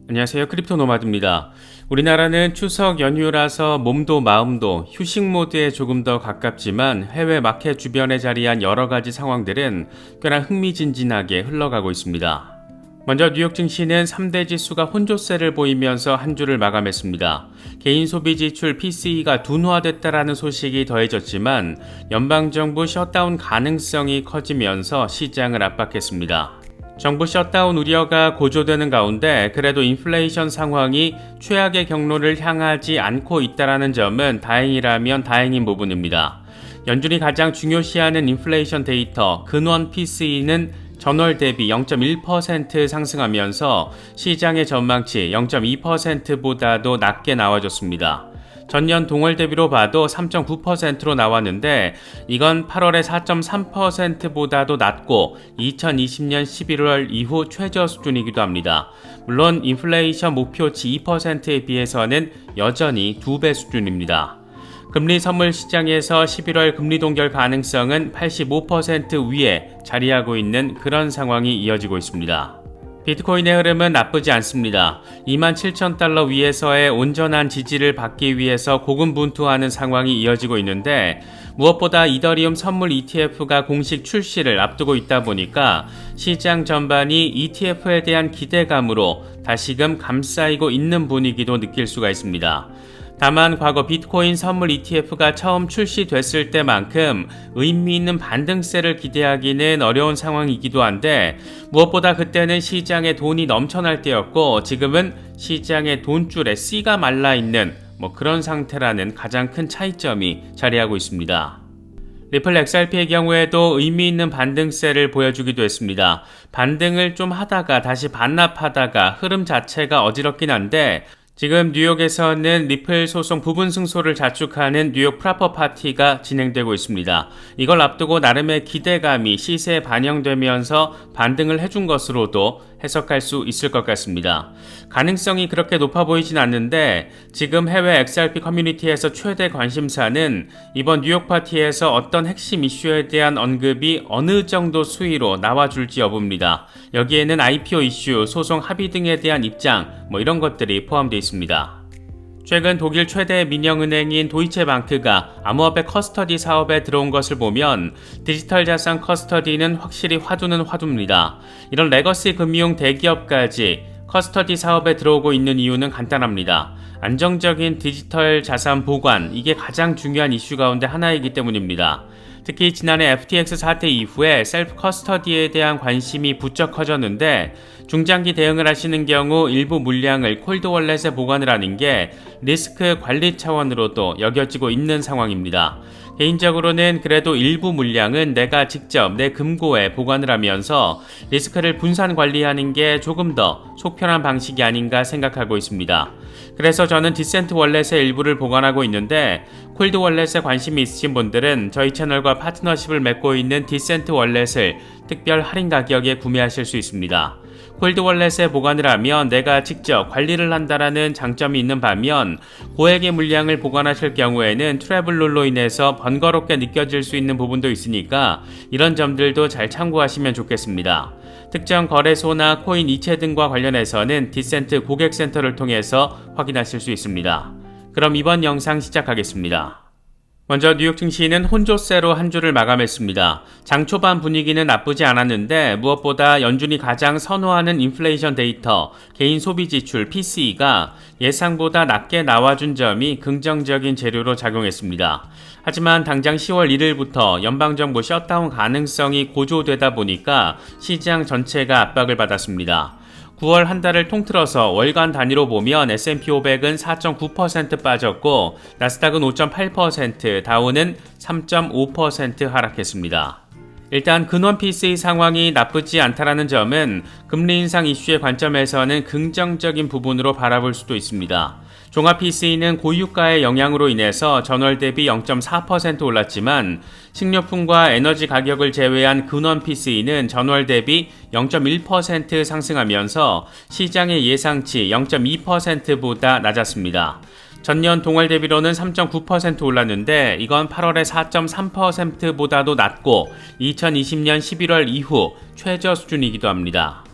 안녕하세요. 크립토 노마드입니다. 우리나라는 추석 연휴라서 몸도 마음도 휴식 모드에 조금 더 가깝지만 해외 마켓 주변에 자리한 여러 가지 상황들은 꽤나 흥미진진하게 흘러가고 있습니다. 먼저 뉴욕 증시는 3대 지수가 혼조세를 보이면서 한 주를 마감했습니다. 개인 소비 지출 PCE가 둔화됐다라는 소식이 더해졌지만 연방정부 셧다운 가능성이 커지면서 시장을 압박했습니다. 정부 셧다운 우려가 고조되는 가운데 그래도 인플레이션 상황이 최악의 경로를 향하지 않고 있다는 점은 다행이라면 다행인 부분입니다. 연준이 가장 중요시하는 인플레이션 데이터 근원 PCE는 전월 대비 0.1% 상승하면서 시장의 전망치 0.2%보다도 낮게 나와줬습니다. 전년 동월 대비로 봐도 3.9%로 나왔는데 이건 8월의 4.3%보다도 낮고 2020년 11월 이후 최저 수준이기도 합니다. 물론 인플레이션 목표치 2%에 비해서는 여전히 2배 수준입니다. 금리 선물 시장에서 11월 금리 동결 가능성은 85% 위에 자리하고 있는 그런 상황이 이어지고 있습니다. 비트코인의 흐름은 나쁘지 않습니다. 27,000달러 위에서의 온전한 지지를 받기 위해서 고군분투하는 상황이 이어지고 있는데 무엇보다 이더리움 선물 ETF가 공식 출시를 앞두고 있다 보니까 시장 전반이 ETF에 대한 기대감으로 다시금 감싸이고 있는 분위기도 느낄 수가 있습니다. 다만 과거 비트코인 선물 ETF가 처음 출시됐을 때만큼 의미 있는 반등세를 기대하기는 어려운 상황이기도 한데 무엇보다 그때는 시장에 돈이 넘쳐날 때였고 지금은 시장의 돈줄에 씨가 말라있는 그런 상태라는 가장 큰 차이점이 자리하고 있습니다. 리플 XRP의 경우에도 의미 있는 반등세를 보여주기도 했습니다. 반등을 좀 하다가 다시 반납하다가 흐름 자체가 어지럽긴 한데 지금 뉴욕에서는 리플 소송 부분 승소를 자축하는 뉴욕 프라퍼 파티가 진행되고 있습니다. 이걸 앞두고 나름의 기대감이 시세에 반영되면서 반등을 해준 것으로도 해석할 수 있을 것 같습니다. 가능성이 그렇게 높아 보이진 않는데 지금 해외 XRP 커뮤니티에서 최대 관심사는 이번 뉴욕 파티에서 어떤 핵심 이슈에 대한 언급이 어느 정도 수위로 나와줄지 여부입니다. 여기에는 IPO 이슈, 소송 합의 등에 대한 입장 이런 것들이 포함되어 있습니다. 최근 독일 최대 민영은행인 도이체방크가 암호화폐 커스터디 사업에 들어온 것을 보면 디지털 자산 커스터디는 확실히 화두는 화두입니다. 이런 레거시 금융 대기업까지 커스터디 사업에 들어오고 있는 이유는 간단합니다. 안정적인 디지털 자산 보관, 이게 가장 중요한 이슈 가운데 하나이기 때문입니다. 특히 지난해 FTX 사태 이후에 셀프 커스터디에 대한 관심이 부쩍 커졌는데 중장기 대응을 하시는 경우 일부 물량을 콜드 월렛에 보관을 하는 게 리스크 관리 차원으로도 여겨지고 있는 상황입니다. 개인적으로는 그래도 일부 물량은 내가 직접 내 금고에 보관을 하면서 리스크를 분산 관리하는 게 조금 더 속편한 방식이 아닌가 생각하고 있습니다. 그래서 저는 디센트 월렛의 일부를 보관하고 있는데 콜드 월렛에 관심이 있으신 분들은 저희 채널과 파트너십을 맺고 있는 디센트 월렛을 특별 할인 가격에 구매하실 수 있습니다. 콜드 월렛에 보관을 하면 내가 직접 관리를 한다라는 장점이 있는 반면 고액의 물량을 보관하실 경우에는 트래블룰로 인해서 번거롭게 느껴질 수 있는 부분도 있으니까 이런 점들도 잘 참고하시면 좋겠습니다. 특정 거래소나 코인 이체 등과 관련해서는 디센트 고객센터를 통해서 확인하실 수 있습니다. 그럼 이번 영상 시작하겠습니다. 먼저 뉴욕 증시는 혼조세로 한 주를 마감했습니다. 장 초반 분위기는 나쁘지 않았는데 무엇보다 연준이 가장 선호하는 인플레이션 데이터, 개인 소비 지출 PCE가 예상보다 낮게 나와준 점이 긍정적인 재료로 작용했습니다. 하지만 당장 10월 1일부터 연방정부 셧다운 가능성이 고조되다 보니까 시장 전체가 압박을 받았습니다. 9월 한 달을 통틀어서 월간 단위로 보면 S&P 500은 4.9% 빠졌고 나스닥은 5.8%, 다우는 3.5% 하락했습니다. 일단 근원 PCE 상황이 나쁘지 않다라는 점은 금리 인상 이슈의 관점에서는 긍정적인 부분으로 바라볼 수도 있습니다. 종합 PCE는 고유가의 영향으로 인해서 전월 대비 0.4% 올랐지만 식료품과 에너지 가격을 제외한 근원 PCE는 전월 대비 0.1% 상승하면서 시장의 예상치 0.2%보다 낮았습니다. 전년 동월 대비로는 3.9% 올랐는데 이건 8월의 4.3%보다도 낮고 2020년 11월 이후 최저 수준이기도 합니다.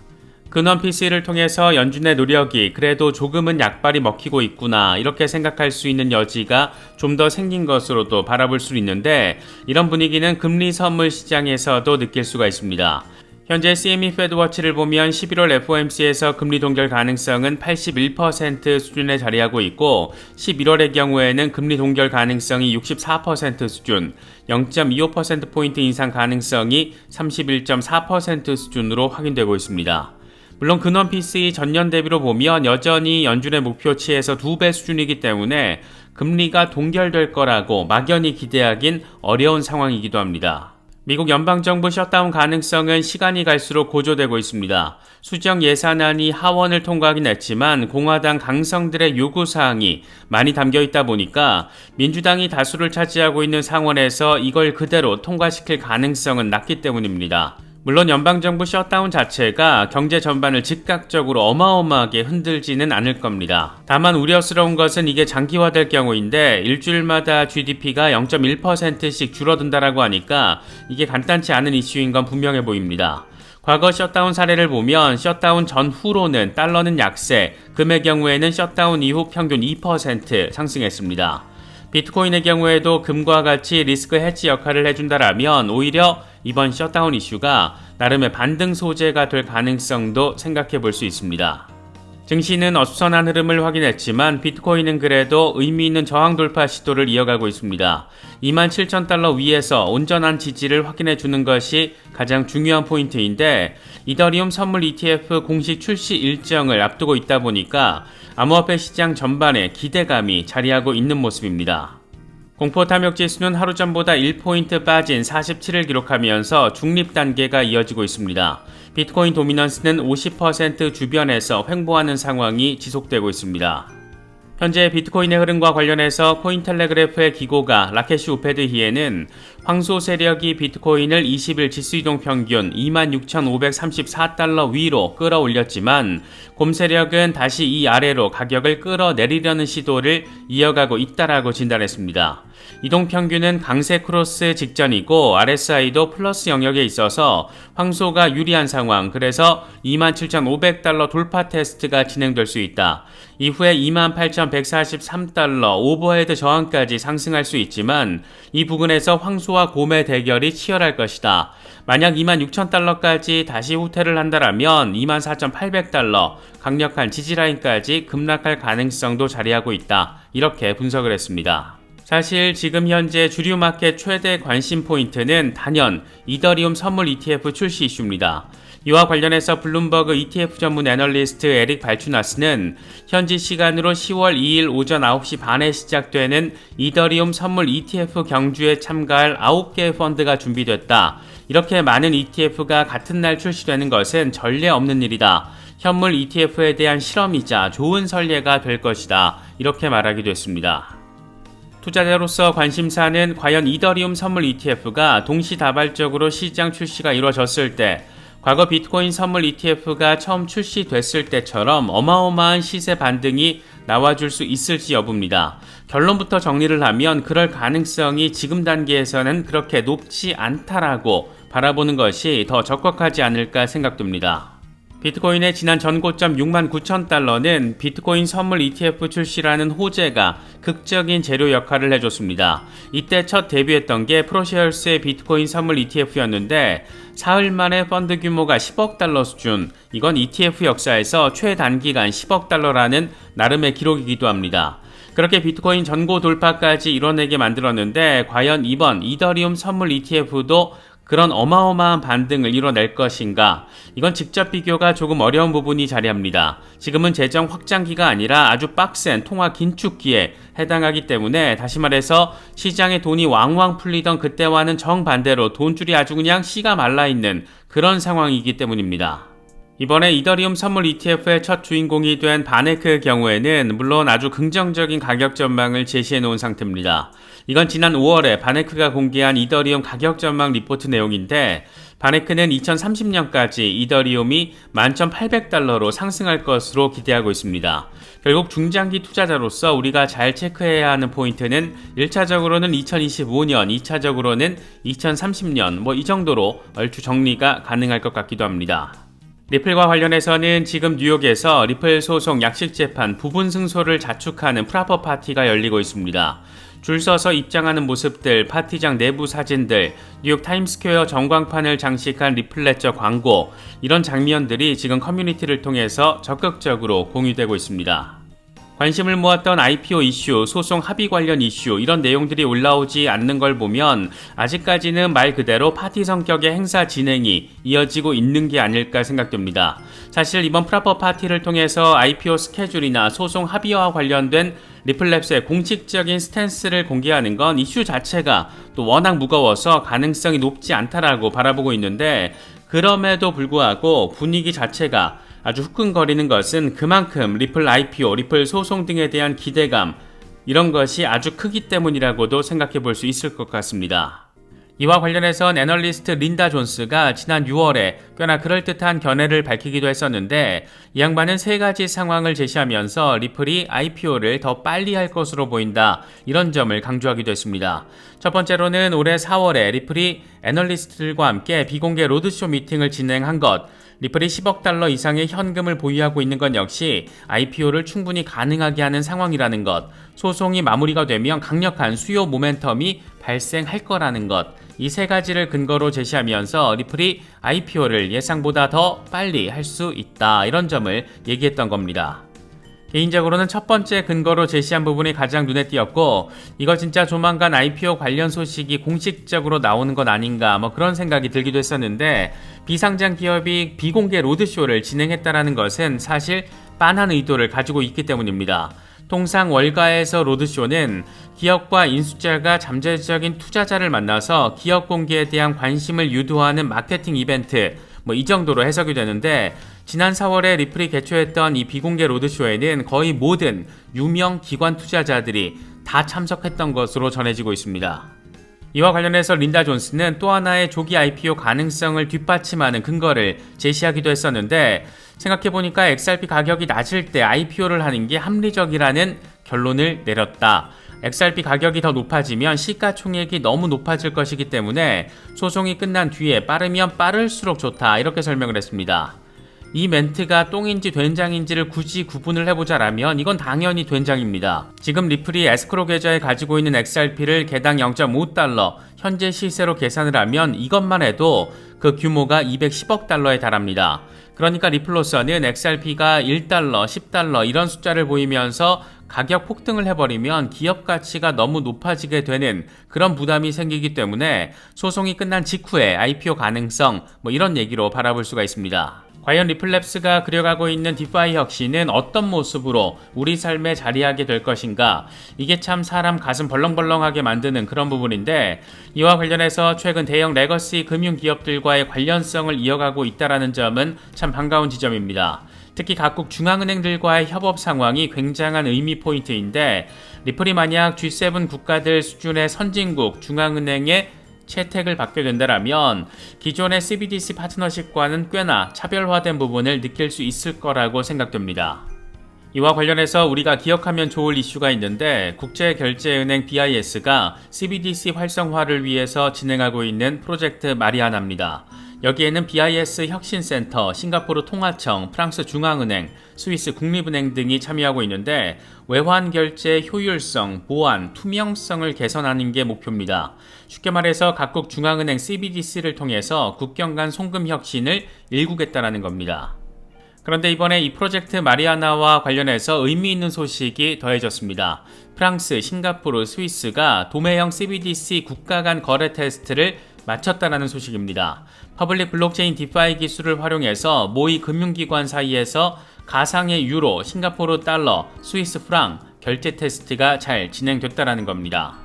근원 PC를 통해서 연준의 노력이 그래도 조금은 약발이 먹히고 있구나 이렇게 생각할 수 있는 여지가 좀 더 생긴 것으로도 바라볼 수 있는데 이런 분위기는 금리 선물 시장에서도 느낄 수가 있습니다. 현재 CME 페드워치를 보면 11월 FOMC에서 금리 동결 가능성은 81% 수준에 자리하고 있고 11월의 경우에는 금리 동결 가능성이 64% 수준, 0.25%포인트 인상 가능성이 31.4% 수준으로 확인되고 있습니다. 물론 근원 PCE 전년 대비로 보면 여전히 연준의 목표치에서 2배 수준이기 때문에 금리가 동결될 거라고 막연히 기대하긴 어려운 상황이기도 합니다. 미국 연방정부 셧다운 가능성은 시간이 갈수록 고조되고 있습니다. 수정 예산안이 하원을 통과하긴 했지만 공화당 강성들의 요구사항이 많이 담겨있다 보니까 민주당이 다수를 차지하고 있는 상원에서 이걸 그대로 통과시킬 가능성은 낮기 때문입니다. 물론 연방정부 셧다운 자체가 경제 전반을 즉각적으로 어마어마하게 흔들지는 않을 겁니다. 다만 우려스러운 것은 이게 장기화될 경우인데 일주일마다 GDP가 0.1%씩 줄어든다라고 하니까 이게 간단치 않은 이슈인 건 분명해 보입니다. 과거 셧다운 사례를 보면 셧다운 전후로는 달러는 약세, 금의 경우에는 셧다운 이후 평균 2% 상승했습니다. 비트코인의 경우에도 금과 같이 리스크 해지 역할을 해준다라면 오히려 이번 셧다운 이슈가 나름의 반등 소재가 될 가능성도 생각해 볼 수 있습니다. 증시는 어수선한 흐름을 확인했지만 비트코인은 그래도 의미 있는 저항 돌파 시도를 이어가고 있습니다. 27,000달러 위에서 온전한 지지를 확인해 주는 것이 가장 중요한 포인트인데 이더리움 선물 ETF 공식 출시 일정을 앞두고 있다 보니까 암호화폐 시장 전반에 기대감이 자리하고 있는 모습입니다. 공포 탐욕 지수는 하루 전보다 1포인트 빠진 47을 기록하면서 중립 단계가 이어지고 있습니다. 비트코인 도미넌스는 50% 주변에서 횡보하는 상황이 지속되고 있습니다. 현재 비트코인의 흐름과 관련해서 코인텔레그래프의 기고가 라케시 우페드히에는 황소 세력이 비트코인을 20일 지수이동 평균 26,534달러 위로 끌어올렸지만 곰 세력은 다시 이 아래로 가격을 끌어내리려는 시도를 이어가고 있다라고 진단했습니다. 이동 평균은 강세 크로스 직전이고 RSI도 플러스 영역에 있어서 황소가 유리한 상황, 그래서 27,500달러 돌파 테스트가 진행될 수 있다. 이후에 28,143달러 오버헤드 저항까지 상승할 수 있지만 이 부근에서 황소와 곰의 대결이 치열할 것이다. 만약 26,000달러까지 다시 후퇴를 한다라면 24,800달러 강력한 지지라인까지 급락할 가능성도 자리하고 있다. 이렇게 분석을 했습니다. 사실 지금 현재 주류 마켓 최대 관심 포인트는 단연 이더리움 선물 ETF 출시 이슈입니다. 이와 관련해서 블룸버그 ETF 전문 애널리스트 에릭 발추나스는 현지 시간으로 10월 2일 오전 9시 반에 시작되는 이더리움 선물 ETF 경주에 참가할 9개의 펀드가 준비됐다. 이렇게 많은 ETF가 같은 날 출시되는 것은 전례 없는 일이다. 현물 ETF에 대한 실험이자 좋은 선례가 될 것이다. 이렇게 말하기도 했습니다. 투자자로서 관심사는 과연 이더리움 선물 ETF가 동시다발적으로 시장 출시가 이루어졌을 때 과거 비트코인 선물 ETF가 처음 출시됐을 때처럼 어마어마한 시세 반등이 나와줄 수 있을지 여부입니다. 결론부터 정리를 하면 그럴 가능성이 지금 단계에서는 그렇게 높지 않다라고 바라보는 것이 더 적확하지 않을까 생각됩니다. 비트코인의 지난 전고점 69,000달러는 비트코인 선물 ETF 출시라는 호재가 극적인 재료 역할을 해줬습니다. 이때 첫 데뷔했던 게 프로쉐어스의 비트코인 선물 ETF였는데 사흘 만에 펀드 규모가 10억 달러 수준, 이건 ETF 역사에서 최단기간 10억 달러라는 나름의 기록이기도 합니다. 그렇게 비트코인 전고 돌파까지 이뤄내게 만들었는데 과연 이번 이더리움 선물 ETF도 그런 어마어마한 반등을 이뤄낼 것인가? 이건 직접 비교가 조금 어려운 부분이 자리합니다. 지금은 재정 확장기가 아니라 아주 빡센 통화 긴축기에 해당하기 때문에 다시 말해서 시장에 돈이 왕왕 풀리던 그때와는 정반대로 돈줄이 아주 그냥 씨가 말라있는 그런 상황이기 때문입니다. 이번에 이더리움 선물 ETF의 첫 주인공이 된 바네크의 경우에는 물론 아주 긍정적인 가격 전망을 제시해 놓은 상태입니다. 이건 지난 5월에 바네크가 공개한 이더리움 가격 전망 리포트 내용인데 바네크는 2030년까지 이더리움이 11,800달러로 상승할 것으로 기대하고 있습니다. 결국 중장기 투자자로서 우리가 잘 체크해야 하는 포인트는 1차적으로는 2025년, 2차적으로는 2030년 이 정도로 얼추 정리가 가능할 것 같기도 합니다. 리플과 관련해서는 지금 뉴욕에서 리플 소송 약식 재판 부분 승소를 자축하는 프라퍼 파티가 열리고 있습니다. 줄 서서 입장하는 모습들, 파티장 내부 사진들, 뉴욕 타임스퀘어 전광판을 장식한 리플레저 광고, 이런 장면들이 지금 커뮤니티를 통해서 적극적으로 공유되고 있습니다. 관심을 모았던 IPO 이슈, 소송 합의 관련 이슈, 이런 내용들이 올라오지 않는 걸 보면 아직까지는 말 그대로 파티 성격의 행사 진행이 이어지고 있는 게 아닐까 생각됩니다. 사실 이번 프라퍼 파티를 통해서 IPO 스케줄이나 소송 합의와 관련된 리플랩스의 공식적인 스탠스를 공개하는 건 이슈 자체가 또 워낙 무거워서 가능성이 높지 않다라고 바라보고 있는데, 그럼에도 불구하고 분위기 자체가 아주 후끈거리는 것은 그만큼 리플 IPO, 리플 소송 등에 대한 기대감, 이런 것이 아주 크기 때문이라고도 생각해 볼 수 있을 것 같습니다. 이와 관련해선 애널리스트 린다 존스가 지난 6월에 꽤나 그럴듯한 견해를 밝히기도 했었는데, 이 양반은 세 가지 상황을 제시하면서 리플이 IPO를 더 빨리 할 것으로 보인다, 이런 점을 강조하기도 했습니다. 첫 번째로는 올해 4월에 리플이 애널리스트들과 함께 비공개 로드쇼 미팅을 진행한 것, 리플이 10억 달러 이상의 현금을 보유하고 있는 건 역시 IPO를 충분히 가능하게 하는 상황이라는 것, 소송이 마무리가 되면 강력한 수요 모멘텀이 발생할 거라는 것, 이 세 가지를 근거로 제시하면서 리플이 IPO를 예상보다 더 빨리 할 수 있다, 이런 점을 얘기했던 겁니다. 개인적으로는 첫 번째 근거로 제시한 부분이 가장 눈에 띄었고, 이거 진짜 조만간 IPO 관련 소식이 공식적으로 나오는 건 아닌가, 그런 생각이 들기도 했었는데, 비상장 기업이 비공개 로드쇼를 진행했다라는 것은 사실 빤한 의도를 가지고 있기 때문입니다. 통상 월가에서 로드쇼는 기업과 인수자가 잠재적인 투자자를 만나서 기업 공개에 대한 관심을 유도하는 마케팅 이벤트, 이 정도로 해석이 되는데, 지난 4월에 리플이 개최했던 이 비공개 로드쇼에는 거의 모든 유명 기관 투자자들이 다 참석했던 것으로 전해지고 있습니다. 이와 관련해서 린다 존스는 또 하나의 조기 IPO 가능성을 뒷받침하는 근거를 제시하기도 했었는데, 생각해보니까 XRP 가격이 낮을 때 IPO를 하는 게 합리적이라는 결론을 내렸다. XRP 가격이 더 높아지면 시가총액이 너무 높아질 것이기 때문에 소송이 끝난 뒤에 빠르면 빠를수록 좋다, 이렇게 설명을 했습니다. 이 멘트가 똥인지 된장인지를 굳이 구분을 해보자라면 이건 당연히 된장입니다. 지금 리플이 에스크로 계좌에 가지고 있는 XRP를 개당 0.5달러, 현재 시세로 계산을 하면 이것만 해도 그 규모가 210억 달러에 달합니다. 그러니까 리플로서는 XRP가 1달러, 10달러 이런 숫자를 보이면서 가격 폭등을 해버리면 기업 가치가 너무 높아지게 되는 그런 부담이 생기기 때문에 소송이 끝난 직후에 IPO 가능성, 이런 얘기로 바라볼 수가 있습니다. 과연 리플랩스가 그려가고 있는 디파이 혁신은 어떤 모습으로 우리 삶에 자리하게 될 것인가, 이게 참 사람 가슴 벌렁벌렁하게 만드는 그런 부분인데, 이와 관련해서 최근 대형 레거시 금융기업들과의 관련성을 이어가고 있다는 점은 참 반가운 지점입니다. 특히 각국 중앙은행들과의 협업 상황이 굉장한 의미 포인트인데, 리플이 만약 G7 국가들 수준의 선진국 중앙은행의 채택을 받게 된다면 기존의 CBDC 파트너십과는 꽤나 차별화된 부분을 느낄 수 있을 거라고 생각됩니다. 이와 관련해서 우리가 기억하면 좋을 이슈가 있는데, 국제결제은행 BIS가 CBDC 활성화를 위해서 진행하고 있는 프로젝트 마리아나입니다. 여기에는 BIS 혁신센터, 싱가포르 통화청, 프랑스 중앙은행, 스위스 국립은행 등이 참여하고 있는데, 외환 결제의 효율성, 보안, 투명성을 개선하는 게 목표입니다. 쉽게 말해서 각국 중앙은행 CBDC를 통해서 국경 간 송금 혁신을 일구겠다는 겁니다. 그런데 이번에 이 프로젝트 마리아나와 관련해서 의미 있는 소식이 더해졌습니다. 프랑스, 싱가포르, 스위스가 도매형 CBDC 국가 간 거래 테스트를 마쳤다는 소식입니다. 퍼블릭 블록체인 디파이 기술을 활용해서 모의 금융기관 사이에서 가상의 유로, 싱가포르 달러, 스위스 프랑 결제 테스트가 잘 진행됐다는 겁니다.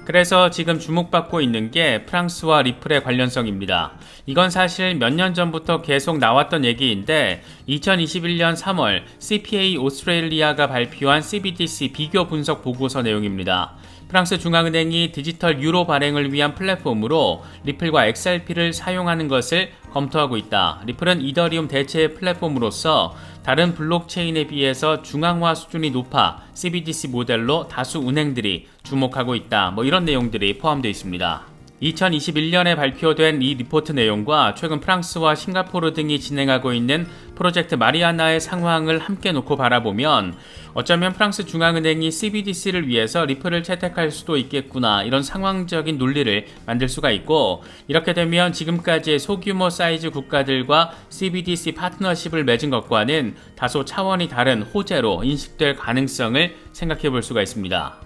그래서 지금 주목받고 있는 게 프랑스와 리플의 관련성입니다. 이건 사실 몇 년 전부터 계속 나왔던 얘기인데, 2021년 3월 CPA 오스트레일리아가 발표한 CBDC 비교 분석 보고서 내용입니다. 프랑스 중앙은행이 디지털 유로 발행을 위한 플랫폼으로 리플과 XRP를 사용하는 것을 검토하고 있다. 리플은 이더리움 대체 플랫폼으로서 다른 블록체인에 비해서 중앙화 수준이 높아 CBDC 모델로 다수 은행들이 주목하고 있다. 이런 내용들이 포함되어 있습니다. 2021년에 발표된 이 리포트 내용과 최근 프랑스와 싱가포르 등이 진행하고 있는 프로젝트 마리아나의 상황을 함께 놓고 바라보면 어쩌면 프랑스 중앙은행이 CBDC를 위해서 리플을 채택할 수도 있겠구나, 이런 상황적인 논리를 만들 수가 있고, 이렇게 되면 지금까지의 소규모 사이즈 국가들과 CBDC 파트너십을 맺은 것과는 다소 차원이 다른 호재로 인식될 가능성을 생각해 볼 수가 있습니다.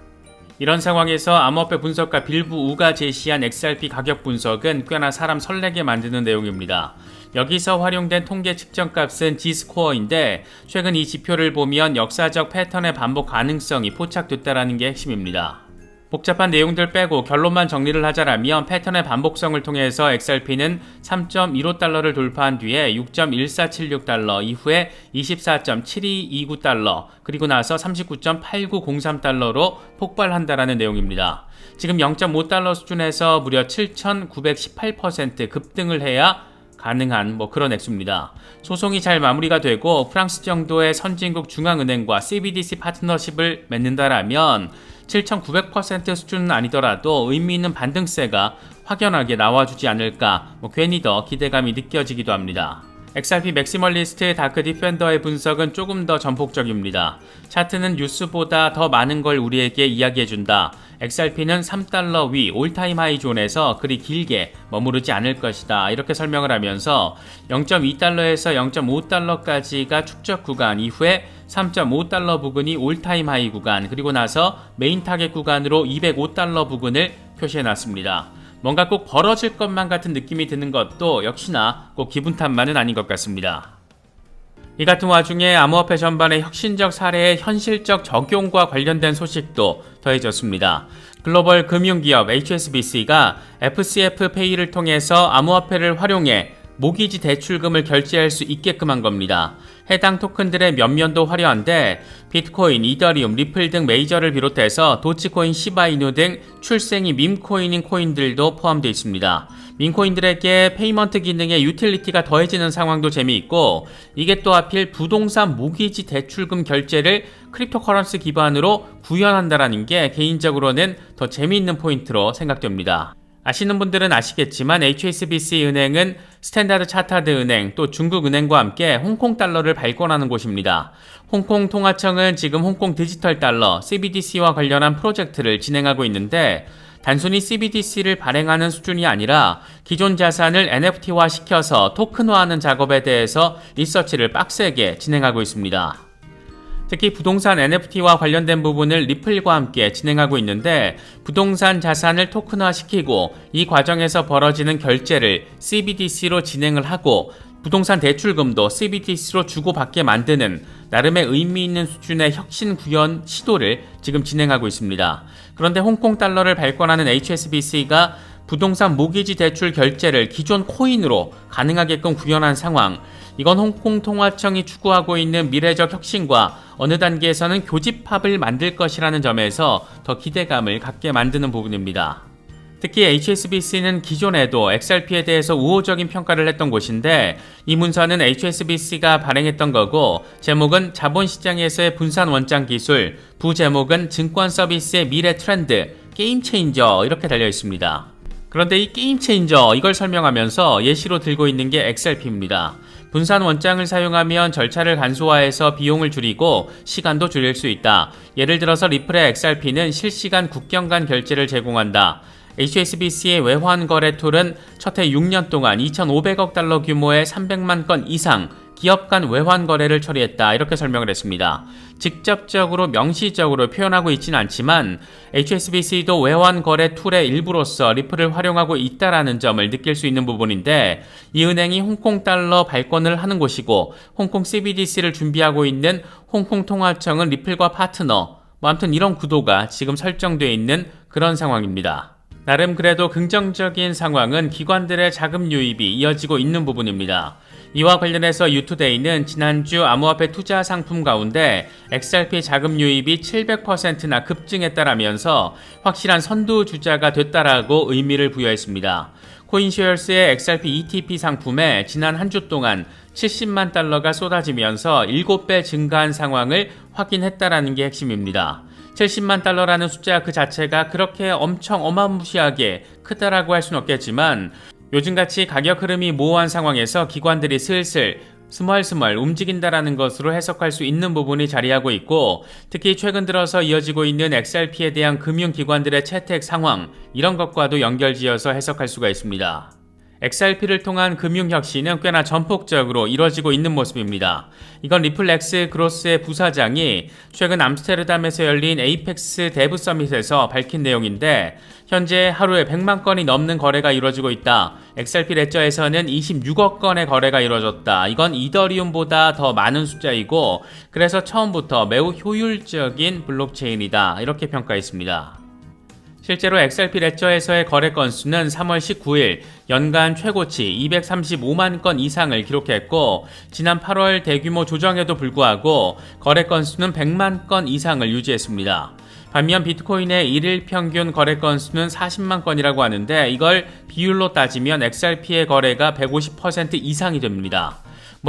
이런 상황에서 암호화폐 분석가 빌브 우가 제시한 XRP 가격 분석은 꽤나 사람 설레게 만드는 내용입니다. 여기서 활용된 통계 측정 값은 G스코어인데 최근 이 지표를 보면 역사적 패턴의 반복 가능성이 포착됐다는 게 핵심입니다. 복잡한 내용들 빼고 결론만 정리를 하자라면 패턴의 반복성을 통해서 XRP는 3.15달러를 돌파한 뒤에 6.1476달러, 이후에 24.7229달러, 그리고 나서 39.8903달러로 폭발한다라는 내용입니다. 지금 0.5달러 수준에서 무려 7,918% 급등을 해야 가능한 그런 액수입니다. 소송이 잘 마무리가 되고 프랑스 정도의 선진국 중앙은행과 CBDC 파트너십을 맺는다라면 7,900% 수준은 아니더라도 의미 있는 반등세가 확연하게 나와주지 않을까, 괜히 더 기대감이 느껴지기도 합니다. XRP 맥시멀리스트 다크 디펜더의 분석은 조금 더 전폭적입니다. 차트는 뉴스보다 더 많은 걸 우리에게 이야기해준다. XRP는 3달러 위 올타임 하이 존에서 그리 길게 머무르지 않을 것이다, 이렇게 설명을 하면서 0.2달러에서 0.5달러까지가 축적 구간, 이후에 3.5달러 부근이 올타임 하이 구간, 그리고 나서 메인 타겟 구간으로 205달러 부근을 표시해놨습니다. 뭔가 꼭 벌어질 것만 같은 느낌이 드는 것도 역시나 꼭 기분 탓만은 아닌 것 같습니다. 이 같은 와중에 암호화폐 전반의 혁신적 사례의 현실적 적용과 관련된 소식도 더해졌습니다. 글로벌 금융기업 HSBC가 FCF페이를 통해서 암호화폐를 활용해 모기지 대출금을 결제할 수 있게끔 한 겁니다. 해당 토큰들의 면면도 화려한데 비트코인, 이더리움, 리플 등 메이저를 비롯해서 도치코인, 시바이누 등 출생이 밈코인인 코인들도 포함되어 있습니다. 밈코인들에게 페이먼트 기능의 유틸리티가 더해지는 상황도 재미있고, 이게 또 하필 부동산 모기지 대출금 결제를 크립토커런시 기반으로 구현한다는 게 개인적으로는 더 재미있는 포인트로 생각됩니다. 아시는 분들은 아시겠지만 HSBC 은행은 스탠다드 차타드 은행, 또 중국 은행과 함께 홍콩 달러를 발권하는 곳입니다. 홍콩 통화청은 지금 홍콩 디지털 달러 CBDC와 관련한 프로젝트를 진행하고 있는데, 단순히 CBDC를 발행하는 수준이 아니라 기존 자산을 NFT화 시켜서 토큰화하는 작업에 대해서 리서치를 빡세게 진행하고 있습니다. 특히 부동산 NFT와 관련된 부분을 리플과 함께 진행하고 있는데, 부동산 자산을 토큰화시키고 이 과정에서 벌어지는 결제를 CBDC로 진행을 하고 부동산 대출금도 CBDC로 주고받게 만드는 나름의 의미 있는 수준의 혁신 구현 시도를 지금 진행하고 있습니다. 그런데 홍콩 달러를 발권하는 HSBC가 부동산 모기지 대출 결제를 기존 코인으로 가능하게끔 구현한 상황, 이건 홍콩 통화청이 추구하고 있는 미래적 혁신과 어느 단계에서는 교집합을 만들 것이라는 점에서 더 기대감을 갖게 만드는 부분입니다. 특히 HSBC는 기존에도 XRP에 대해서 우호적인 평가를 했던 곳인데, 이 문서는 HSBC가 발행했던 거고 제목은 자본시장에서의 분산 원장 기술, 부제목은 증권 서비스의 미래 트렌드, 게임 체인저, 이렇게 달려 있습니다. 그런데 이 게임 체인저, 이걸 설명하면서 예시로 들고 있는 게 XRP입니다. 분산 원장을 사용하면 절차를 간소화해서 비용을 줄이고 시간도 줄일 수 있다. 예를 들어서 리플의 XRP는 실시간 국경 간 결제를 제공한다. HSBC의 외환 거래 툴은 첫해 6년 동안 2,500억 달러 규모의 300만 건 이상 기업 간 외환 거래를 처리했다, 이렇게 설명을 했습니다. 직접적으로 명시적으로 표현하고 있지는 않지만 HSBC도 외환 거래 툴의 일부로서 리플을 활용하고 있다라는 점을 느낄 수 있는 부분인데, 이 은행이 홍콩 달러 발권을 하는 곳이고 홍콩 CBDC를 준비하고 있는 홍콩 통화청은 리플과 파트너, 아무튼 이런 구도가 지금 설정되어 있는 그런 상황입니다. 나름 그래도 긍정적인 상황은 기관들의 자금 유입이 이어지고 있는 부분입니다. 이와 관련해서 유투데이는 지난주 암호화폐 투자 상품 가운데 XRP 자금 유입이 700%나 급증했다라면서 확실한 선두주자가 됐다라고 의미를 부여했습니다. 코인쉐어스의 XRP ETP 상품에 지난 한 주 동안 70만 달러가 쏟아지면서 7배 증가한 상황을 확인했다라는 게 핵심입니다. 70만 달러라는 숫자 그 자체가 그렇게 엄청 어마무시하게 크다라고 할 수는 없겠지만 요즘같이 가격 흐름이 모호한 상황에서 기관들이 슬슬 스멀스멀 움직인다라는 것으로 해석할 수 있는 부분이 자리하고 있고, 특히 최근 들어서 이어지고 있는 XRP에 대한 금융기관들의 채택 상황, 이런 것과도 연결지어서 해석할 수가 있습니다. XRP를 통한 금융혁신은 꽤나 전폭적으로 이뤄지고 있는 모습입니다. 이건 리플렉스 그로스의 부사장이 최근 암스테르담에서 열린 에이펙스 데브 서밋에서 밝힌 내용인데, 현재 하루에 100만 건이 넘는 거래가 이루어지고 있다. XRP 레저에서는 26억 건의 거래가 이루어졌다. 이건 이더리움보다 더 많은 숫자이고, 그래서 처음부터 매우 효율적인 블록체인이다. 이렇게 평가했습니다. 실제로 XRP 레저에서의 거래 건수는 3월 19일 연간 최고치 235만 건 이상을 기록했고, 지난 8월 대규모 조정에도 불구하고 거래 건수는 100만 건 이상을 유지했습니다. 반면 비트코인의 1일 평균 거래 건수는 40만 건이라고 하는데, 이걸 비율로 따지면 XRP의 거래가 150% 이상이 됩니다.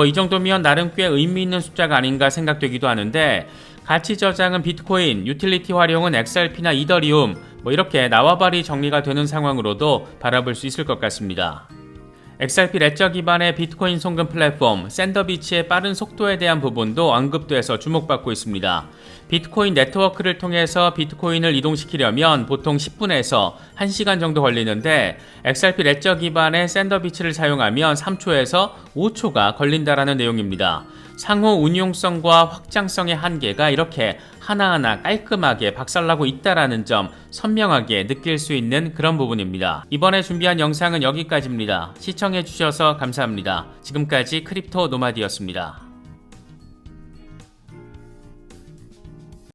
이 정도면 나름 꽤 의미 있는 숫자가 아닌가 생각되기도 하는데, 가치 저장은 비트코인, 유틸리티 활용은 XRP나 이더리움, 이렇게 나와바리 정리가 되는 상황으로도 바라볼 수 있을 것 같습니다. XRP 레저 기반의 비트코인 송금 플랫폼 샌더비치의 빠른 속도에 대한 부분도 언급돼서 주목받고 있습니다. 비트코인 네트워크를 통해서 비트코인을 이동시키려면 보통 10분에서 1시간 정도 걸리는데, XRP 레저 기반의 샌더비치를 사용하면 3초에서 5초가 걸린다라는 내용입니다. 상호 운용성과 확장성의 한계가 이렇게 하나하나 깔끔하게 박살나고 있다라는 점 선명하게 느낄 수 있는 그런 부분입니다. 이번에 준비한 영상은 여기까지입니다. 시청해주셔서 감사합니다. 지금까지 크립토 노마디였습니다.